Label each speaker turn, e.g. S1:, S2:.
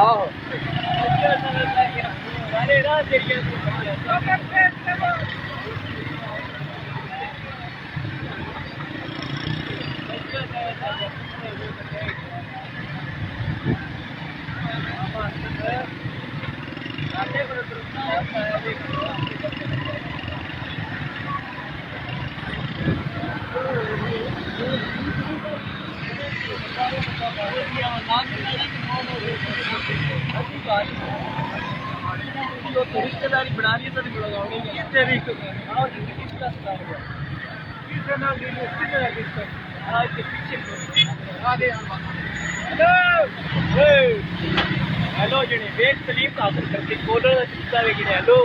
S1: ਆਹੋ ਸਾਰੇ ਰਾਤ ਜਿਹੜੀਆਂ रिश्तेदारी बना रही है तो नहीं लगाओगे किससे भी और किसका किससे ना किसका आज के पीछे आगे हेलो हेलो जने वेट तकलीफ हासिल करके कॉलर का चिंता है कि हेलो